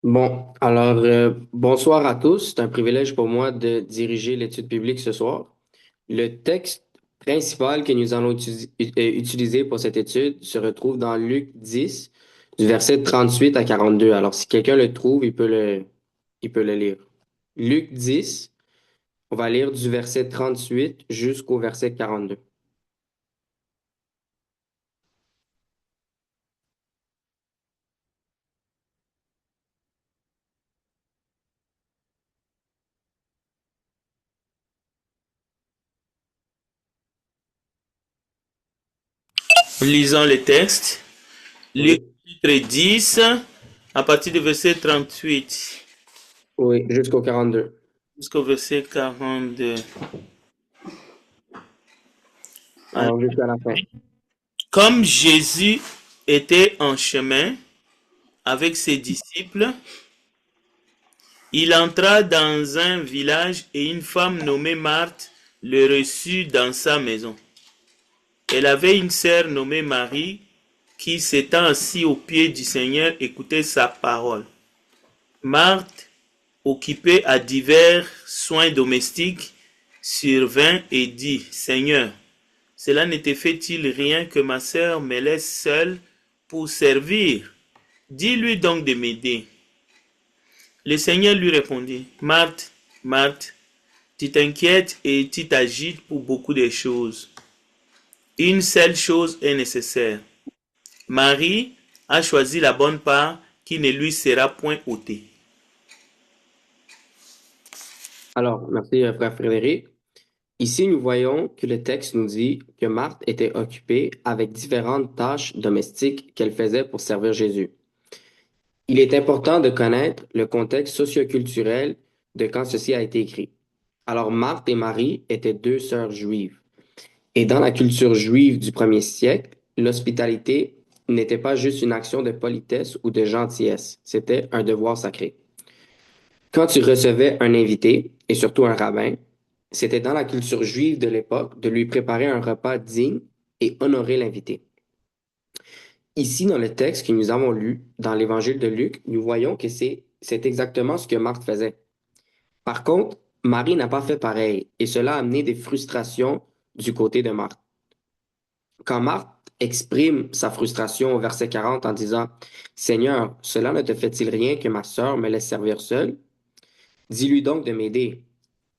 Bonsoir à tous. C'est un privilège pour moi de diriger l'étude biblique ce soir. Le texte principal que nous allons utiliser pour cette étude se retrouve dans Luc 10, du verset 38 à 42. Alors, si quelqu'un le trouve, il peut le lire. Luc 10, on va lire du verset 38 jusqu'au verset 42. Lisons le texte. Luc Oui, chapitre 10, à partir du verset 38 oui, jusqu'au 42. jusqu'au verset 42. Alors, Alors, jusqu'à la fin. comme Jésus était en chemin avec ses disciples, il entra dans un village et une femme nommée Marthe le reçut dans sa maison. Elle avait une sœur nommée Marie qui, s'étant assise aux pieds du Seigneur, écoutait sa parole. Marthe, occupée à divers soins domestiques, survint et dit, Seigneur, cela ne te fait-il rien que ma sœur me laisse seule pour servir? Dis-lui donc de m'aider. Le Seigneur lui répondit, Marthe, Marthe, tu t'inquiètes et tu t'agites pour beaucoup de choses. Une seule chose est nécessaire. Marie a choisi la bonne part qui ne lui sera point ôtée. Alors, merci, frère Frédéric. Ici, nous voyons que le texte nous dit que Marthe était occupée avec différentes tâches domestiques qu'elle faisait pour servir Jésus. Il est important de connaître le contexte socioculturel de quand ceci a été écrit. Alors, Marthe et Marie étaient deux sœurs juives. Et dans la culture juive du premier siècle, l'hospitalité n'était pas juste une action de politesse ou de gentillesse, c'était un devoir sacré. Quand tu recevais un invité, et surtout un rabbin, c'était dans la culture juive de l'époque de lui préparer un repas digne et honorer l'invité. Ici, dans le texte que nous avons lu, dans l'évangile de Luc, nous voyons que c'est exactement ce que Marthe faisait. Par contre, Marie n'a pas fait pareil, et cela a amené des frustrations du côté de Marthe. Quand Marthe exprime sa frustration au verset 40 en disant, Seigneur, cela ne te fait-il rien que ma sœur me laisse servir seule? Dis-lui donc de m'aider.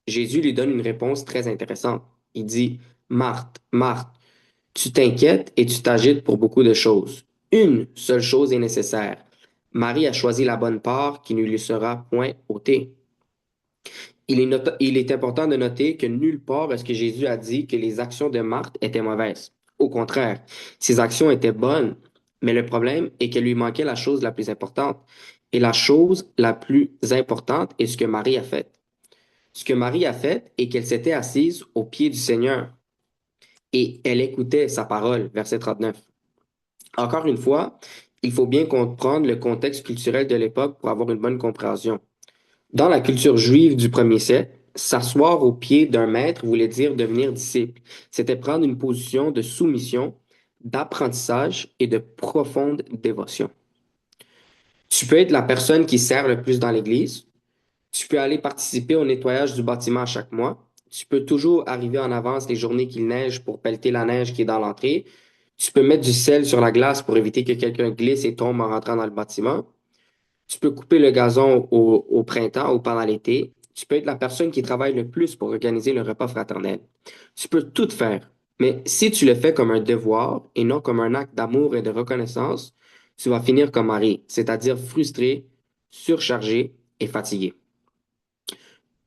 Jésus lui donne une réponse très intéressante. Il dit, Marthe, Marthe, tu t'inquiètes et tu t'agites pour beaucoup de choses. Une seule chose est nécessaire. Marie a choisi la bonne part qui ne lui sera point ôtée. Il est important de noter que nulle part est-ce que Jésus a dit que les actions de Marthe étaient mauvaises. Au contraire, ses actions étaient bonnes, mais le problème est qu'il lui manquait la chose la plus importante. Et la chose la plus importante est ce que Marie a fait. Ce que Marie a fait est qu'elle s'était assise aux pieds du Seigneur et elle écoutait sa parole, verset 39. Encore une fois, il faut bien comprendre le contexte culturel de l'époque pour avoir une bonne compréhension. Dans la culture juive du premier siècle, s'asseoir aux pieds d'un maître voulait dire devenir disciple. C'était prendre une position de soumission, d'apprentissage et de profonde dévotion. Tu peux être la personne qui sert le plus dans l'Église. Tu peux aller participer au nettoyage du bâtiment à chaque mois. Tu peux toujours arriver en avance les journées qu'il neige pour pelleter la neige qui est dans l'entrée. Tu peux mettre du sel sur la glace pour éviter que quelqu'un glisse et tombe en rentrant dans le bâtiment. Tu peux couper le gazon au printemps ou pendant l'été. Tu peux être la personne qui travaille le plus pour organiser le repas fraternel. Tu peux tout faire. Mais si tu le fais comme un devoir et non comme un acte d'amour et de reconnaissance, tu vas finir comme Marie, c'est-à-dire frustré, surchargé et fatigué.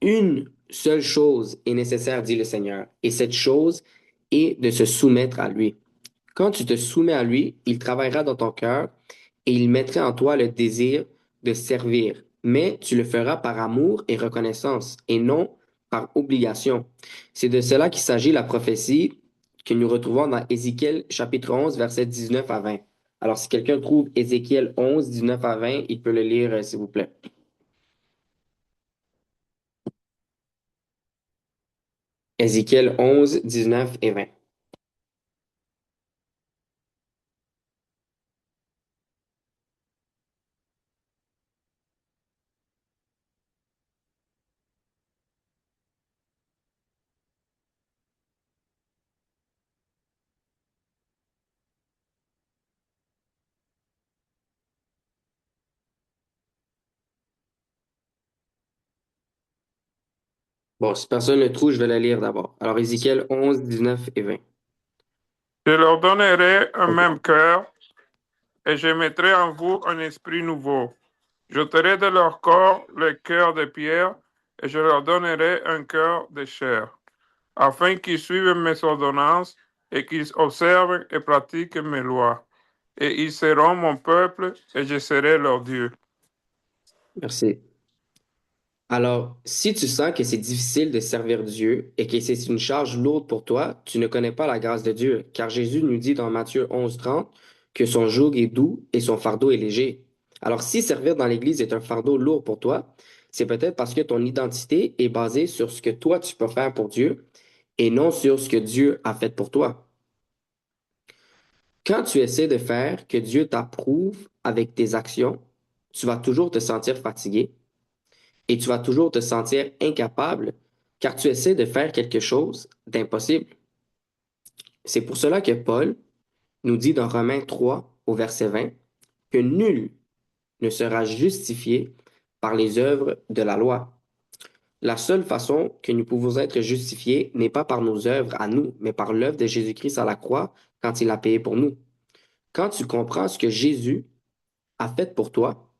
Une seule chose est nécessaire, dit le Seigneur, et cette chose est de se soumettre à lui. Quand tu te soumets à lui, il travaillera dans ton cœur et il mettra en toi le désir de servir. Mais tu le feras par amour et reconnaissance et non par obligation. C'est de cela qu'il s'agit la prophétie que nous retrouvons dans Ézéchiel chapitre 11, versets 19 à 20. Alors, si quelqu'un trouve Ézéchiel 11, 19 à 20, il peut le lire, s'il vous plaît. Ézéchiel 11, 19 et 20. Bon, si personne ne trouve, je vais la lire d'abord. Alors, Ézéchiel 11, 19 et 20. Je leur donnerai un OK. même cœur et je mettrai en vous un esprit nouveau. J'ôterai de leur corps le cœur de pierre et je leur donnerai un cœur de chair, afin qu'ils suivent mes ordonnances et qu'ils observent et pratiquent mes lois. Et ils seront mon peuple et je serai leur Dieu. Merci. Alors, si tu sens que c'est difficile de servir Dieu et que c'est une charge lourde pour toi, tu ne connais pas la grâce de Dieu, car Jésus nous dit dans Matthieu 11, 30 que son joug est doux et son fardeau est léger. Alors, si servir dans l'Église est un fardeau lourd pour toi, c'est peut-être parce que ton identité est basée sur ce que toi tu peux faire pour Dieu et non sur ce que Dieu a fait pour toi. Quand tu essaies de faire que Dieu t'approuve avec tes actions, tu vas toujours te sentir fatigué et tu vas toujours te sentir incapable car tu essaies de faire quelque chose d'impossible. C'est pour cela que Paul nous dit dans Romains 3 au verset 20 que nul ne sera justifié par les œuvres de la loi. La seule façon que nous pouvons être justifiés n'est pas par nos œuvres à nous, mais par l'œuvre de Jésus-Christ à la croix quand il a payé pour nous. Quand tu comprends ce que Jésus a fait pour toi,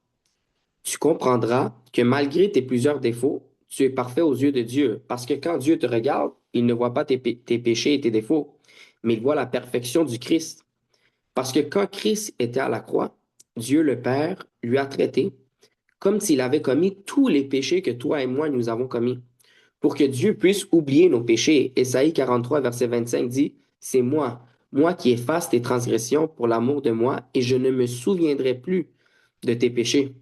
tu comprendras que malgré tes plusieurs défauts, tu es parfait aux yeux de Dieu. Parce que quand Dieu te regarde, il ne voit pas tes péchés et tes défauts, mais il voit la perfection du Christ. Parce que quand Christ était à la croix, Dieu le Père lui a traité comme s'il avait commis tous les péchés que toi et moi nous avons commis, pour que Dieu puisse oublier nos péchés. Ésaïe 43, verset 25 dit, c'est moi qui efface tes transgressions pour l'amour de moi, et je ne me souviendrai plus de tes péchés.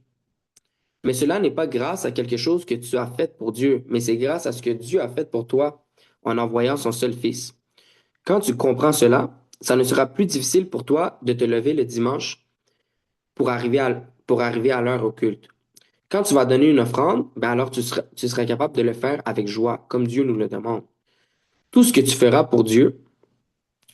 Mais cela n'est pas grâce à quelque chose que tu as fait pour Dieu, mais c'est grâce à ce que Dieu a fait pour toi en envoyant son seul Fils. Quand tu comprends cela, ça ne sera plus difficile pour toi de te lever le dimanche pour arriver à l'heure au culte. Quand tu vas donner une offrande, ben alors tu seras capable de le faire avec joie, comme Dieu nous le demande. Tout ce que tu feras pour Dieu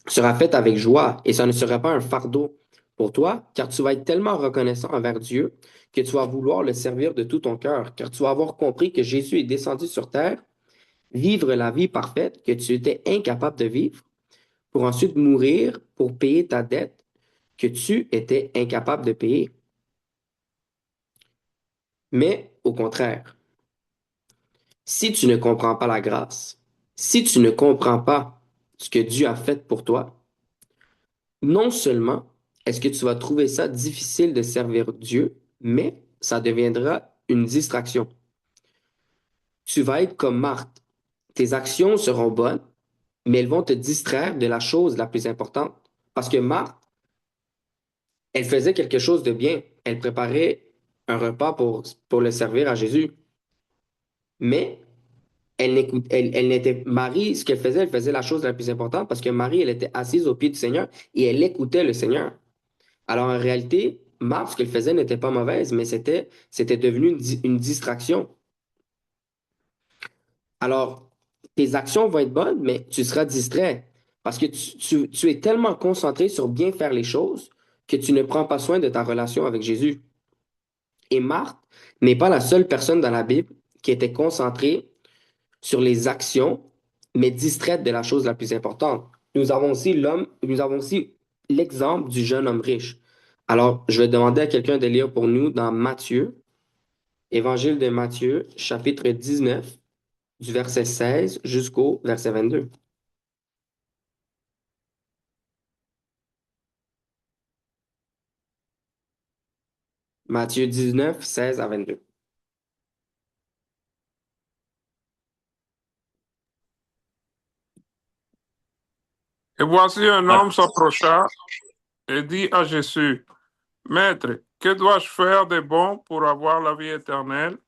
sera fait avec joie et ça ne sera pas un fardeau pour toi, car tu vas être tellement reconnaissant envers Dieu que tu vas vouloir le servir de tout ton cœur, car tu vas avoir compris que Jésus est descendu sur terre, vivre la vie parfaite que tu étais incapable de vivre, pour ensuite mourir pour payer ta dette que tu étais incapable de payer. Mais au contraire, si tu ne comprends pas la grâce, si tu ne comprends pas ce que Dieu a fait pour toi, non seulement est-ce que tu vas trouver ça difficile de servir Dieu, mais ça deviendra une distraction. Tu vas être comme Marthe. Tes actions seront bonnes, mais elles vont te distraire de la chose la plus importante. Parce que Marthe, elle faisait quelque chose de bien. Elle préparait un repas pour le servir à Jésus. Mais elle n'était, Marie, ce qu'elle faisait, elle faisait la chose la plus importante parce que Marie, elle était assise au pied du Seigneur et elle écoutait le Seigneur. Alors en réalité, Marthe, ce qu'elle faisait n'était pas mauvaise, mais c'était devenu une distraction. Alors, tes actions vont être bonnes, mais tu seras distrait parce que tu es tellement concentré sur bien faire les choses que tu ne prends pas soin de ta relation avec Jésus. Et Marthe n'est pas la seule personne dans la Bible qui était concentrée sur les actions, mais distraite de la chose la plus importante. Nous avons aussi l'exemple du jeune homme riche. Alors, je vais demander à quelqu'un de lire pour nous dans Matthieu, Évangile de Matthieu, chapitre 19, du verset 16 jusqu'au verset 22. Matthieu 19, 16 à 22. Et voici un Ah, homme s'approcha et dit à Jésus, Maître, que dois-je faire de bon pour avoir la vie éternelle?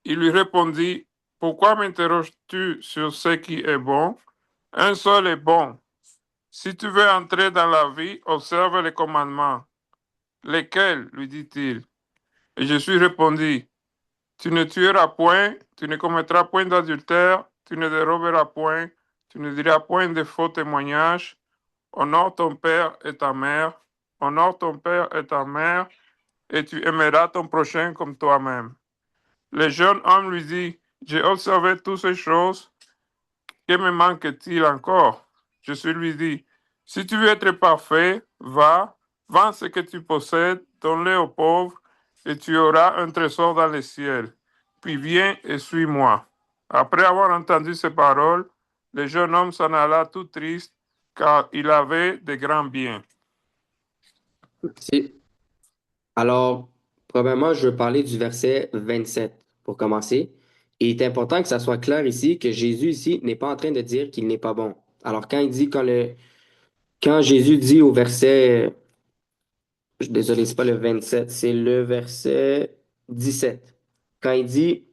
Il lui répondit, pourquoi m'interroges-tu sur ce qui est bon? Un seul est bon. Si tu veux entrer dans la vie, observe les commandements. Lesquels? Lui dit-il. Et Jésus répondit, tu ne tueras point, tu ne commettras point d'adultère, tu ne déroberas point, tu ne diras point de faux témoignages, honore ton père et ta mère, honore ton père et ta mère, et tu aimeras ton prochain comme toi-même. Le jeune homme lui dit, j'ai observé toutes ces choses. Que me manque-t-il encore? Jésus lui dit, si tu veux être parfait, va, vends ce que tu possèdes, donne-le aux pauvres, et tu auras un trésor dans les ciels. Puis viens et suis-moi. Après avoir entendu ces paroles, le jeune homme s'en alla tout triste, car il avait de grands biens. Si. Alors, premièrement, je veux parler du verset 27 pour commencer. Et il est important que ça soit clair ici que Jésus ici n'est pas en train de dire qu'il n'est pas bon. Alors, quand Jésus dit au verset, désolé, c'est pas le 27, c'est le verset 17. Quand il dit,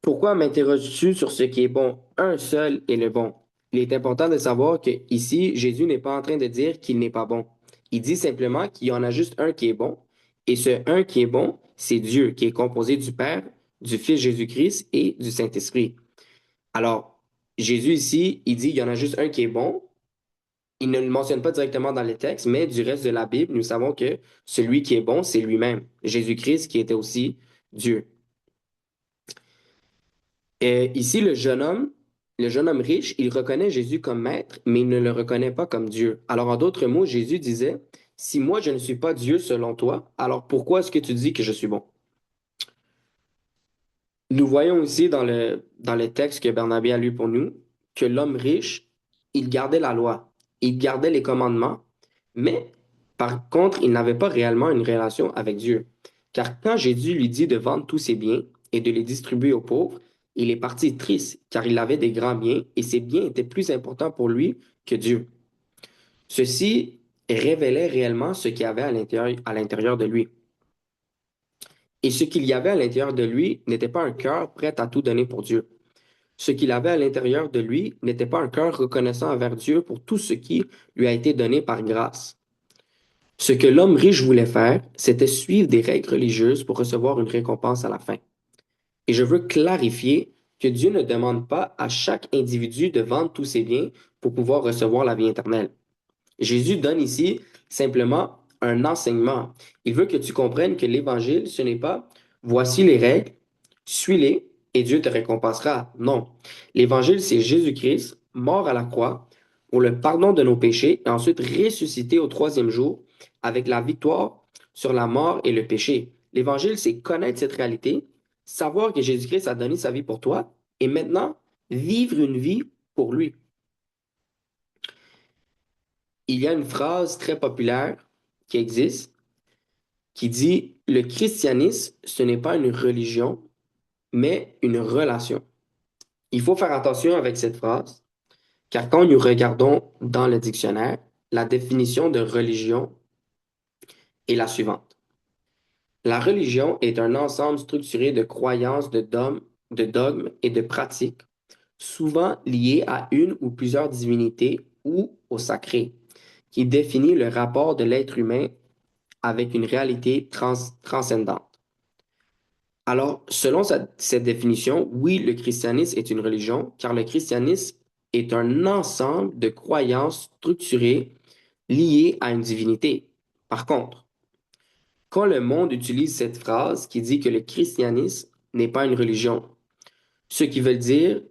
pourquoi m'interroges-tu sur ce qui est bon? Un seul est le bon. Il est important de savoir que ici, Jésus n'est pas en train de dire qu'il n'est pas bon. Il dit simplement qu'il y en a juste un qui est bon. Et ce un qui est bon, c'est Dieu, qui est composé du Père, du Fils Jésus-Christ et du Saint-Esprit. Alors, Jésus ici, il dit qu'il y en a juste un qui est bon. Il ne le mentionne pas directement dans les textes, mais du reste de la Bible, nous savons que celui qui est bon, c'est lui-même, Jésus-Christ, qui était aussi Dieu. Ici, le jeune homme riche, il reconnaît Jésus comme maître, mais il ne le reconnaît pas comme Dieu. Alors, en d'autres mots, Jésus disait, si moi je ne suis pas Dieu selon toi, alors pourquoi est-ce que tu dis que je suis bon? Nous voyons aussi dans le texte que Barnabé a lu pour nous que l'homme riche, il gardait la loi, il gardait les commandements, mais par contre, il n'avait pas réellement une relation avec Dieu. Car quand Jésus lui dit de vendre tous ses biens et de les distribuer aux pauvres, il est parti triste car il avait des grands biens et ces biens étaient plus importants pour lui que Dieu. Ceci révélait réellement ce qu'il y avait à l'intérieur de lui. Et ce qu'il y avait à l'intérieur de lui n'était pas un cœur prêt à tout donner pour Dieu. Ce qu'il avait à l'intérieur de lui n'était pas un cœur reconnaissant envers Dieu pour tout ce qui lui a été donné par grâce. Ce que l'homme riche voulait faire, c'était suivre des règles religieuses pour recevoir une récompense à la fin. Et je veux clarifier que Dieu ne demande pas à chaque individu de vendre tous ses biens pour pouvoir recevoir la vie éternelle. Jésus donne ici simplement un enseignement. Il veut que tu comprennes que l'Évangile, ce n'est pas voici les règles, suis-les et Dieu te récompensera. Non. L'Évangile, c'est Jésus-Christ, mort à la croix pour le pardon de nos péchés et ensuite ressuscité au troisième jour avec la victoire sur la mort et le péché. L'Évangile, c'est connaître cette réalité, savoir que Jésus-Christ a donné sa vie pour toi et maintenant vivre une vie pour lui. Il y a une phrase très populaire qui existe qui dit le christianisme, ce n'est pas une religion, mais une relation. Il faut faire attention avec cette phrase, car quand nous regardons dans le dictionnaire, la définition de religion est la suivante. La religion est un ensemble structuré de croyances, de dogmes et de pratiques, souvent liées à une ou plusieurs divinités ou au sacré, qui définit le rapport de l'être humain avec une réalité transcendante. Alors, selon cette définition, oui, le christianisme est une religion, car le christianisme est un ensemble de croyances structurées liées à une divinité. Par contre, quand le monde utilise cette phrase qui dit que le christianisme n'est pas une religion, ce qui veut dire,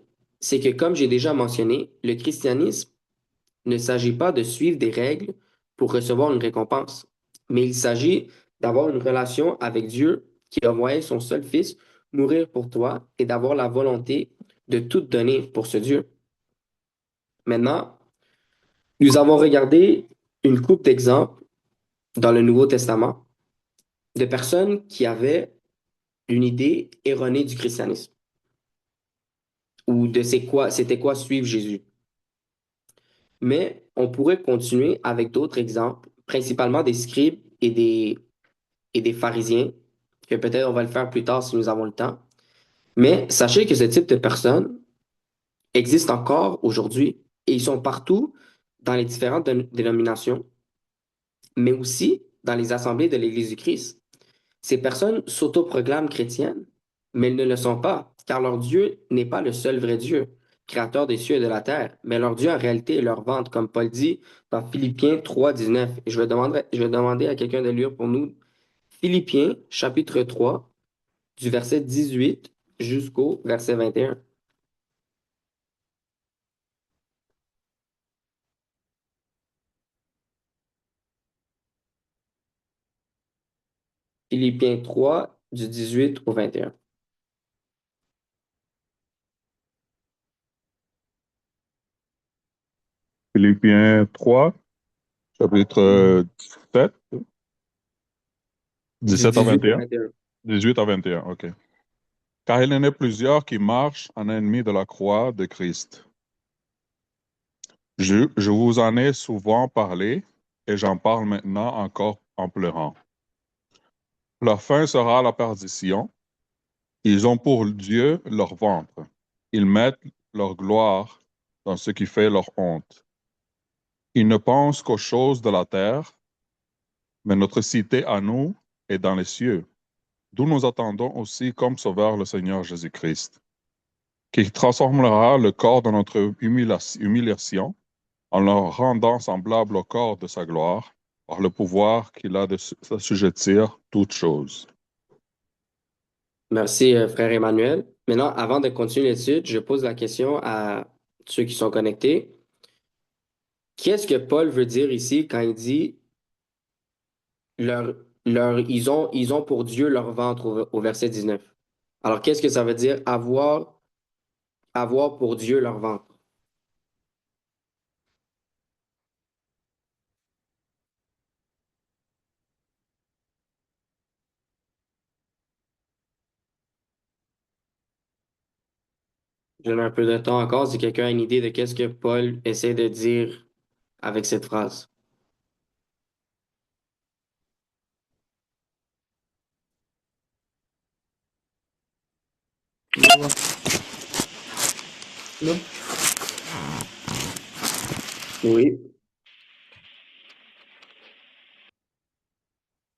c'est que comme j'ai déjà mentionné, le christianisme ne s'agit pas de suivre des règles pour recevoir une récompense, mais il s'agit d'avoir une relation avec Dieu qui a envoyé son seul Fils mourir pour toi et d'avoir la volonté de tout donner pour ce Dieu. Maintenant, nous avons regardé une couple d'exemples dans le Nouveau Testament de personnes qui avaient une idée erronée du christianisme ou de c'était quoi suivre Jésus. Mais on pourrait continuer avec d'autres exemples, principalement des scribes et des pharisiens, que peut-être on va le faire plus tard si nous avons le temps. Mais sachez que ce type de personnes existe encore aujourd'hui et ils sont partout dans les différentes dénominations, mais aussi dans les assemblées de l'Église du Christ. Ces personnes s'autoproclament chrétiennes, mais elles ne le sont pas, car leur Dieu n'est pas le seul vrai Dieu, créateur des cieux et de la terre, mais leur Dieu en réalité est leur ventre, comme Paul dit dans Philippiens 3, 19. Et je vais demander à quelqu'un de lire pour nous Philippiens chapitre 3, du verset 18 jusqu'au verset 21. Philippiens 3, du 18 au 21. Philippiens 3, chapitre 7, Du 17 à 18 au 21, 21. 18 à 21, ok. Car il y en a plusieurs qui marchent en ennemis de la croix de Christ. Je vous en ai souvent parlé et j'en parle maintenant encore en pleurant. Leur fin sera la perdition. Ils ont pour Dieu leur ventre. Ils mettent leur gloire dans ce qui fait leur honte. Ils ne pensent qu'aux choses de la terre, mais notre cité à nous est dans les cieux, d'où nous attendons aussi comme sauveur le Seigneur Jésus-Christ, qui transformera le corps de notre humiliation en le rendant semblable au corps de sa gloire, par le pouvoir qu'il a de s'assujettir toutes choses. Merci, frère Emmanuel. Maintenant, avant de continuer l'étude, je pose la question à ceux qui sont connectés. Qu'est-ce que Paul veut dire ici quand il dit ils ont pour Dieu leur ventre au verset 19? Alors, qu'est-ce que ça veut dire avoir pour Dieu leur ventre? Je donne un peu de temps encore si quelqu'un a une idée de qu'est-ce que Paul essaie de dire avec cette phrase. Non. Oui.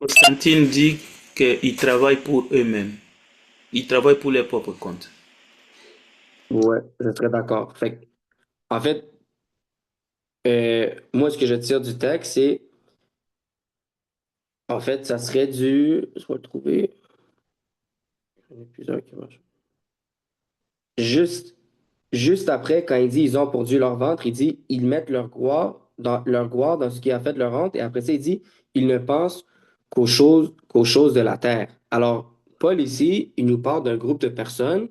Constantine dit qu'ils travaillent pour eux-mêmes. Ils travaillent pour leur propre compte. Ouais, je serais d'accord. En fait, moi, ce que je tire du texte, c'est, en fait, ça serait je vais le trouver. Il y en a plusieurs qui marchent. Juste, juste après, quand il dit ils ont pour Dieu leur ventre, il dit ils mettent leur gloire dans ce qui a fait leur honte. Et après ça, il dit ils ne pensent qu'aux choses de la terre. Alors, Paul ici, il nous parle d'un groupe de personnes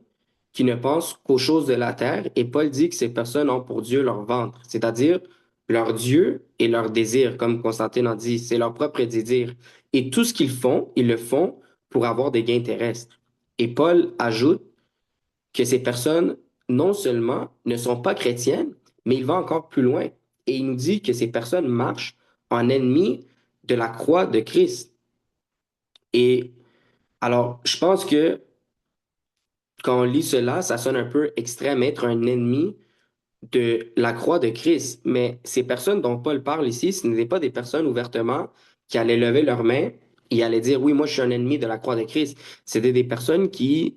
qui ne pensent qu'aux choses de la terre. Et Paul dit que ces personnes ont pour Dieu leur ventre, c'est-à-dire leur Dieu et leur désir, comme Constantine en dit, c'est leur propre désir. Et tout ce qu'ils font, ils le font pour avoir des gains terrestres. Et Paul ajoute que ces personnes, non seulement ne sont pas chrétiennes, mais il va encore plus loin. Et il nous dit que ces personnes marchent en ennemis de la croix de Christ. Et alors, je pense que quand on lit cela, ça sonne un peu extrême, être un ennemi de la croix de Christ. Mais ces personnes dont Paul parle ici, ce n'étaient pas des personnes ouvertement qui allaient lever leurs mains et allaient dire, oui, moi, je suis un ennemi de la croix de Christ. C'était des personnes qui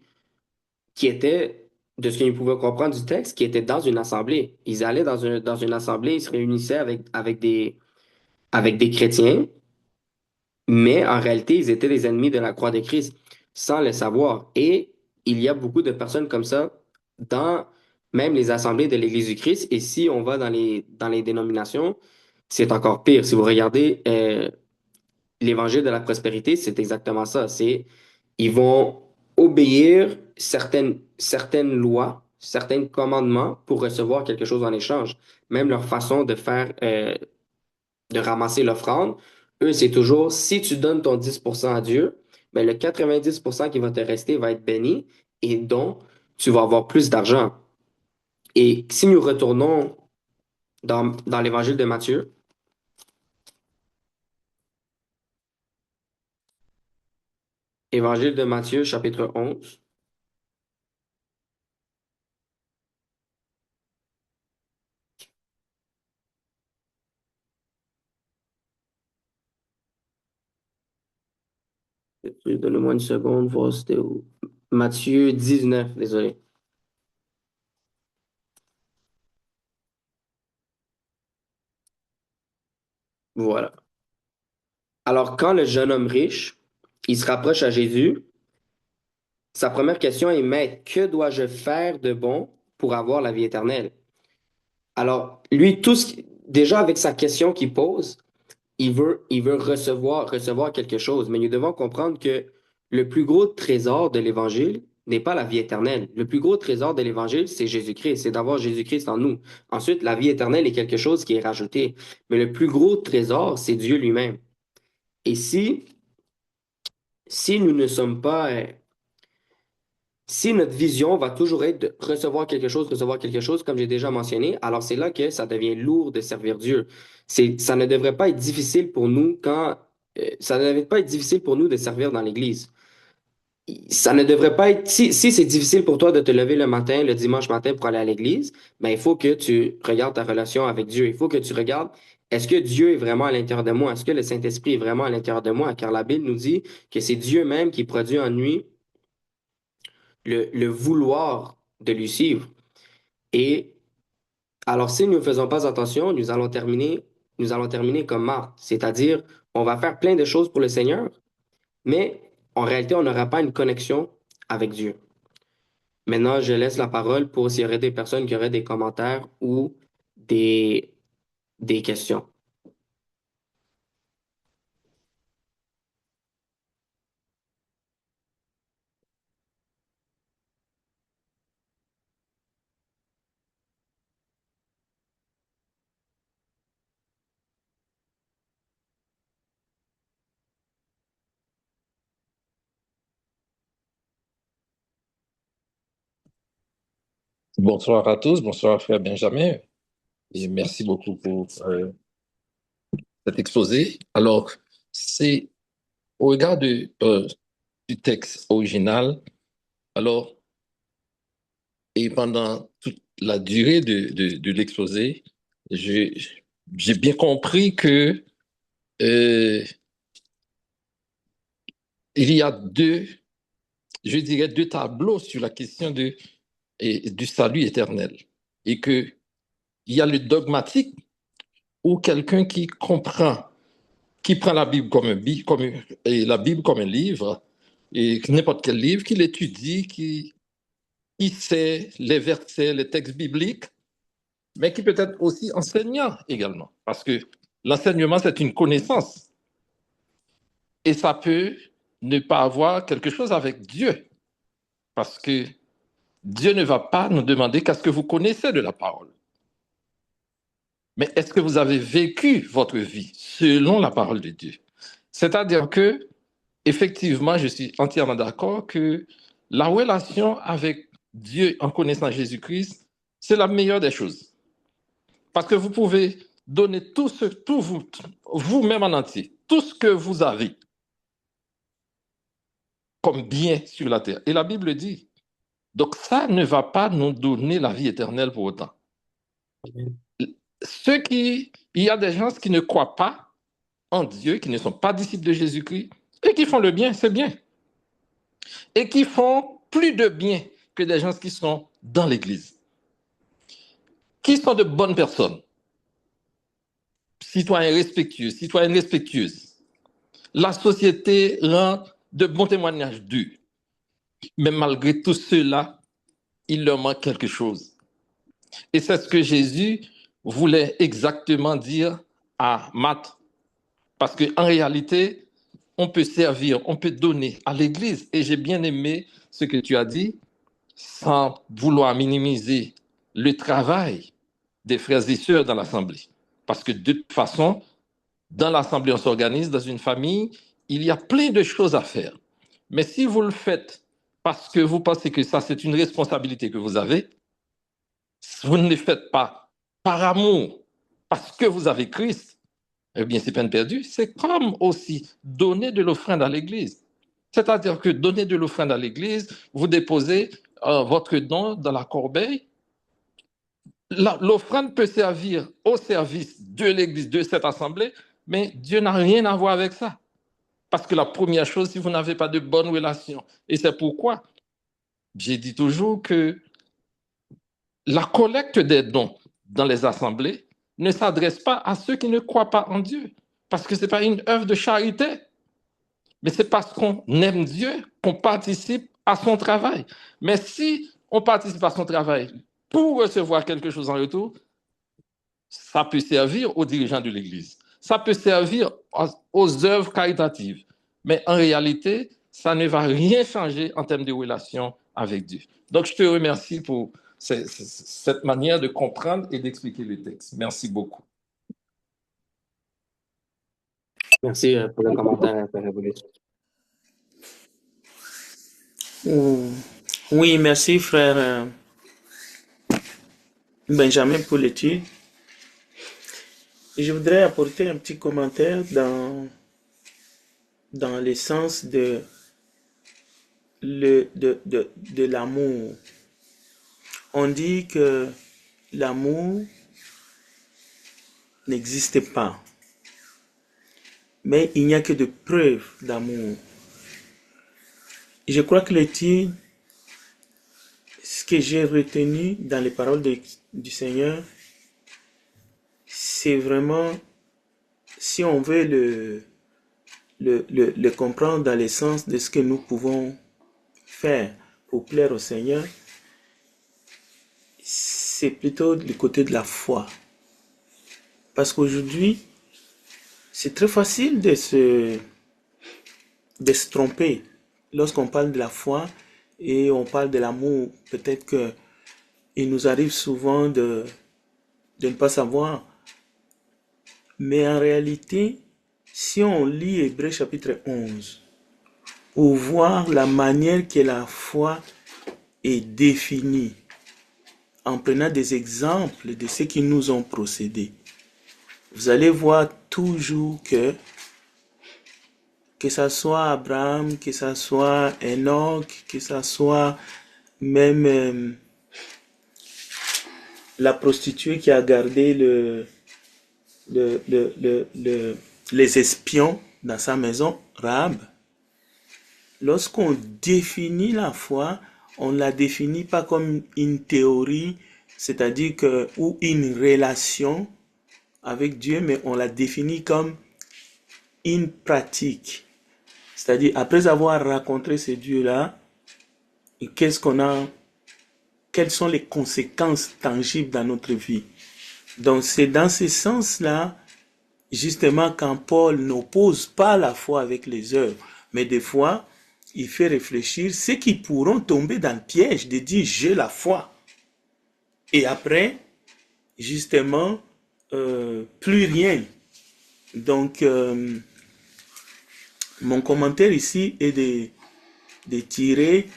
étaient, de ce qu'ils pouvaient comprendre du texte, qui étaient dans une assemblée. Ils allaient dans une assemblée, ils se réunissaient avec des chrétiens, mais en réalité, ils étaient des ennemis de la croix de Christ sans le savoir. Et il y a beaucoup de personnes comme ça dans même les assemblées de l'Église du Christ. Et si on va dans les dénominations, c'est encore pire. Si vous regardez l'Évangile de la prospérité, c'est exactement ça. Ils vont obéir certaines lois, certains commandements pour recevoir quelque chose en échange. Même leur façon de faire, de ramasser l'offrande, eux, c'est toujours si tu donnes ton 10% à Dieu, ben le 90% qui va te rester va être béni et donc tu vas avoir plus d'argent. Et si nous retournons dans l'évangile de Matthieu, évangile de Matthieu, chapitre 11, donnez-moi une seconde, voir c'était où. Matthieu 19, désolé. Voilà. Alors, quand le jeune homme riche, il se rapproche à Jésus Sa première question est, Maître, que dois-je faire de bon pour avoir la vie éternelle? Alors, lui, déjà avec sa question qu'il pose, il veut recevoir quelque chose. Mais nous devons comprendre que le plus gros trésor de l'Évangile n'est pas la vie éternelle. Le plus gros trésor de l'Évangile, c'est Jésus-Christ, c'est d'avoir Jésus-Christ en nous. Ensuite, la vie éternelle est quelque chose qui est rajouté. Mais le plus gros trésor, c'est Dieu lui-même. Et si nous ne sommes pas, si notre vision va toujours être de recevoir quelque chose, comme j'ai déjà mentionné, alors c'est là que ça devient lourd de servir Dieu. Ça ne devrait pas être difficile pour nous ça ne devrait pas être difficile pour nous de servir dans l'Église. Ça ne devrait pas être, si c'est difficile pour toi de te lever le matin, le dimanche matin pour aller à l'Église, ben il faut que tu regardes ta relation avec Dieu. Il faut que tu regardes, est-ce que Dieu est vraiment à l'intérieur de moi? Est-ce que le Saint-Esprit est vraiment à l'intérieur de moi? Car la Bible nous dit que c'est Dieu même qui produit en lui le vouloir de lui suivre. Et alors, si nous ne faisons pas attention, nous allons terminer comme Marthe, c'est-à-dire, on va faire plein de choses pour le Seigneur, mais en réalité, on n'aura pas une connexion avec Dieu. Maintenant, je laisse la parole pour s'il y aurait des personnes qui auraient des commentaires ou des, des questions. Bonsoir à tous, bonsoir frère Benjamin, et merci beaucoup pour cet exposé. Alors, c'est au regard du texte original, alors, et pendant toute la durée de l'exposé, j'ai j'ai bien compris que euh, il y a je dirais, deux tableaux sur la question du salut éternel, et que il y a le dogmatique ou quelqu'un qui prend la Bible et la Bible comme un livre, et n'importe quel livre, qui l'étudie, qui sait les versets, les textes bibliques, mais qui peut être aussi enseignant également. Parce que l'enseignement, c'est une connaissance. Et ça peut ne pas avoir quelque chose avec Dieu. Parce que Dieu ne va pas nous demander qu'est-ce que vous connaissez de la parole. Mais est-ce que vous avez vécu votre vie selon la parole de Dieu? C'est-à-dire que effectivement, je suis entièrement d'accord que la relation avec Dieu en connaissant Jésus-Christ, c'est la meilleure des choses. Parce que vous pouvez donner tout vous-même en entier, tout ce que vous avez comme bien sur la terre. Et la Bible dit, donc ça ne va pas nous donner la vie éternelle pour autant. Il y a des gens qui ne croient pas en Dieu, qui ne sont pas disciples de Jésus-Christ, et qui font le bien, c'est bien. Et qui font plus de bien que des gens qui sont dans l'Église, qui sont de bonnes personnes, citoyens respectueux, citoyennes respectueuses. La société rend de bons témoignages d'eux. Mais malgré tout cela, il leur manque quelque chose. Et c'est ce que Jésus voulait exactement dire à Marthe. Parce qu'en réalité, on peut servir, on peut donner à l'Église. Et j'ai bien aimé ce que tu as dit, sans vouloir minimiser le travail des frères et sœurs dans l'Assemblée. Parce que de toute façon, dans l'Assemblée, on s'organise, dans une famille, il y a plein de choses à faire. Mais si vous le faites parce que vous pensez que ça, c'est une responsabilité que vous avez, vous ne le faites pas par amour, parce que vous avez Christ, eh bien, c'est peine perdue. C'est comme aussi donner de l'offrande à l'Église. C'est-à-dire que donner de l'offrande à l'Église, vous déposez votre don dans la corbeille. L'offrande peut servir au service de l'Église, de cette assemblée, mais Dieu n'a rien à voir avec ça. Parce que la première chose, si vous n'avez pas de bonnes relations, et c'est pourquoi j'ai dit toujours que la collecte des dons dans les assemblées ne s'adresse pas à ceux qui ne croient pas en Dieu, parce que ce n'est pas une œuvre de charité, mais c'est parce qu'on aime Dieu qu'on participe à son travail. Mais si on participe à son travail pour recevoir quelque chose en retour, ça peut servir aux dirigeants de l'Église. Ça peut servir aux œuvres caritatives. Mais en réalité, ça ne va rien changer en termes de relation avec Dieu. Donc, je te remercie pour cette manière de comprendre et d'expliquer le texte. Merci beaucoup. Merci pour le commentaire, Frère Révolu. Oui, merci frère Benjamin pour l'étude. Et je voudrais apporter un petit commentaire dans le sens de l'amour. On dit que l'amour n'existe pas, mais il n'y a que de preuves d'amour. Et je crois que l'étude, ce que j'ai retenu dans les paroles du Seigneur, c'est vraiment, si on veut le comprendre dans le sens de ce que nous pouvons faire pour plaire au Seigneur, c'est plutôt du côté de la foi. Parce qu'aujourd'hui, c'est très facile de se tromper lorsqu'on parle de la foi et on parle de l'amour. Peut-être que il nous arrive souvent de ne pas savoir. Mais en réalité, si on lit Hébreux chapitre 11, pour voir la manière que la foi est définie, en prenant des exemples de ceux qui nous ont procédé, vous allez voir toujours que ça soit Abraham, que ça soit Enoch, que ça soit même la prostituée qui a gardé les espions dans sa maison, Rahab. Lorsqu'on définit la foi, on ne la définit pas comme une théorie, c'est-à-dire ou une relation avec Dieu, mais on la définit comme une pratique. C'est-à-dire, après avoir rencontré ce Dieu-là, quelles sont les conséquences tangibles dans notre vie? Donc, c'est dans ce sens-là, justement, quand Paul n'oppose pas la foi avec les œuvres, mais des fois, il fait réfléchir ceux qui pourront tomber dans le piège de dire j'ai la foi. Et après, justement, plus rien. Donc, mon commentaire ici est de tirer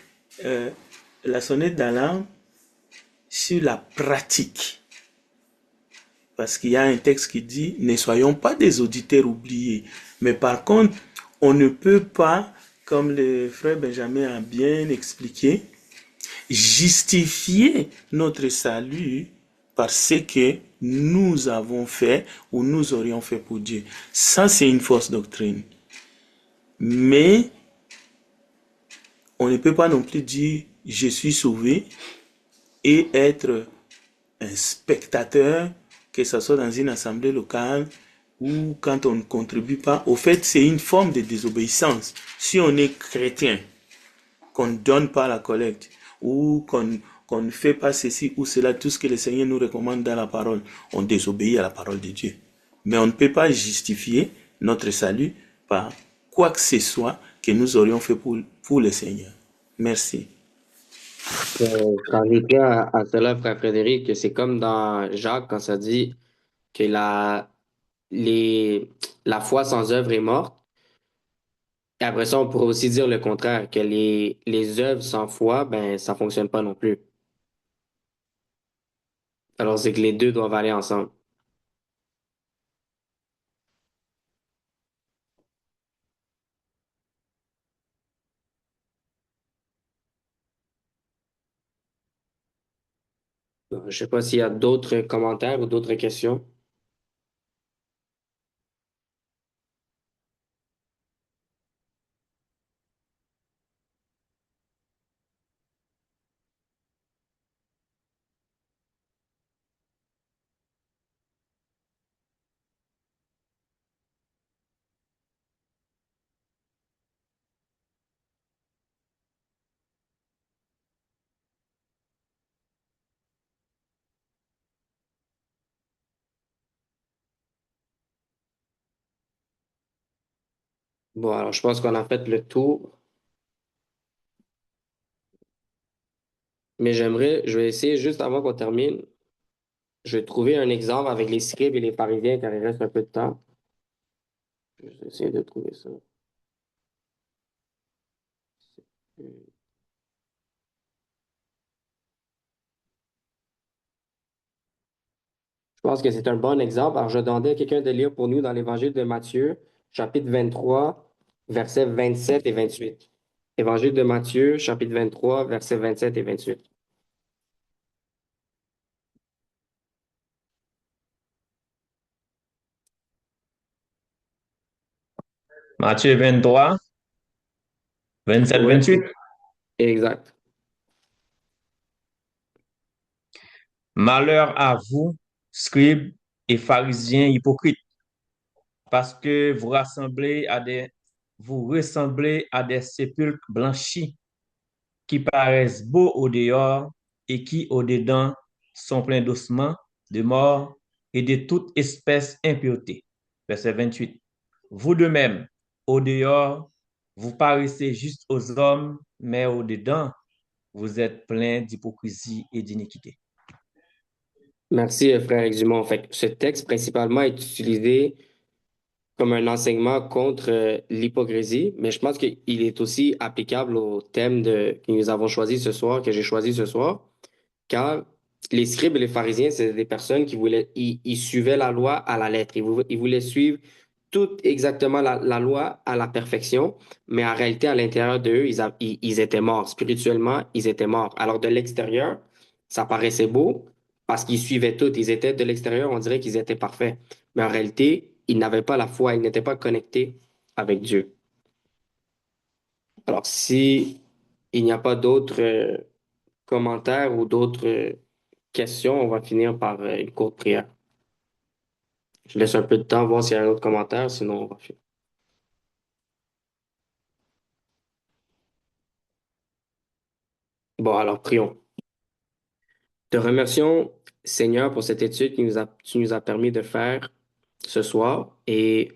la sonnette d'alarme sur la pratique. Parce qu'il y a un texte qui dit, ne soyons pas des auditeurs oubliés. Mais par contre, on ne peut pas, comme le frère Benjamin a bien expliqué, justifier notre salut par ce que nous avons fait ou nous aurions fait pour Dieu. Ça, c'est une fausse doctrine. Mais on ne peut pas non plus dire je suis sauvé et être un spectateur, que ce soit dans une assemblée locale ou quand on ne contribue pas. Au fait, c'est une forme de désobéissance. Si on est chrétien, qu'on ne donne pas la collecte ou qu'on ne fait pas ceci ou cela, tout ce que le Seigneur nous recommande dans la parole, on désobéit à la parole de Dieu. Mais on ne peut pas justifier notre salut par quoi que ce soit que nous aurions fait pour le Seigneur. Merci. J'ajouterais à cela, Frère Frédéric, que c'est comme dans Jacques quand ça dit que la foi sans œuvre est morte. Et après ça, on pourrait aussi dire le contraire, que les œuvres sans foi, ben, ça fonctionne pas non plus. Alors, c'est que les deux doivent aller ensemble. Je sais pas s'il y a d'autres commentaires ou d'autres questions. Bon, alors je pense qu'on a fait le tour, mais je vais essayer juste avant qu'on termine, je vais trouver un exemple avec les scribes et les pharisiens car il reste un peu de temps. Je vais essayer de trouver ça. Je pense que c'est un bon exemple. Alors, je demandais à quelqu'un de lire pour nous dans l'Évangile de Matthieu, chapitre 23, versets 27 et 28. Évangile de Matthieu, chapitre 23, versets 27 et 28. Matthieu 23, 27, Oui, 28. exact. Malheur à vous, scribes et pharisiens hypocrites, parce que vous ressemblez à des sépulcres blanchis qui paraissent beaux au dehors et qui au dedans sont pleins d'ossements, de morts et de toute espèce d'impureté. Verset 28. Vous de même, au dehors, vous paraissez juste aux hommes, mais au dedans, vous êtes pleins d'hypocrisie et d'iniquité. Merci, frère Exumont. Fait que ce texte, principalement, est utilisé comme un enseignement contre l'hypocrisie, mais je pense qu'il est aussi applicable au thème que nous avons choisi ce soir, que j'ai choisi ce soir, car les scribes et les pharisiens, c'est des personnes qui ils suivaient la loi à la lettre. Ils voulaient suivre tout exactement la loi à la perfection, mais en réalité, à l'intérieur d'eux, ils étaient morts. Spirituellement, ils étaient morts. Alors, de l'extérieur, ça paraissait beau parce qu'ils suivaient tout. Ils étaient de l'extérieur, on dirait qu'ils étaient parfaits. Mais en réalité, ils n'avaient pas la foi, ils n'étaient pas connectés avec Dieu. Alors, si il n'y a pas d'autres commentaires ou d'autres questions, on va finir par une courte prière. Je laisse un peu de temps voir s'il y a un autre commentaire, sinon on va finir. Bon, alors prions. Te remercions, Seigneur, pour cette étude tu nous as permis de faire ce soir. Et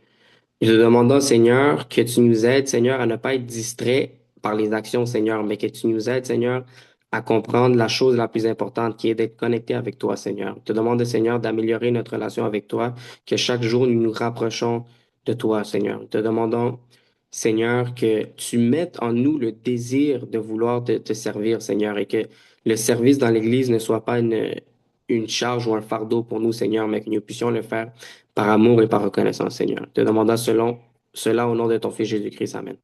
je te demandons, Seigneur, que tu nous aides, Seigneur, à ne pas être distrait par les actions, Seigneur, mais que tu nous aides, Seigneur, à comprendre la chose la plus importante qui est d'être connecté avec toi, Seigneur. Je te demande, Seigneur, d'améliorer notre relation avec toi, que chaque jour nous nous rapprochons de toi, Seigneur. Nous te demandons, Seigneur, que tu mettes en nous le désir de vouloir te servir, Seigneur, et que le service dans l'Église ne soit pas une charge ou un fardeau pour nous, Seigneur, mais que nous puissions le faire par amour et par reconnaissance, Seigneur. Te demandant cela au nom de ton Fils Jésus-Christ. Amen.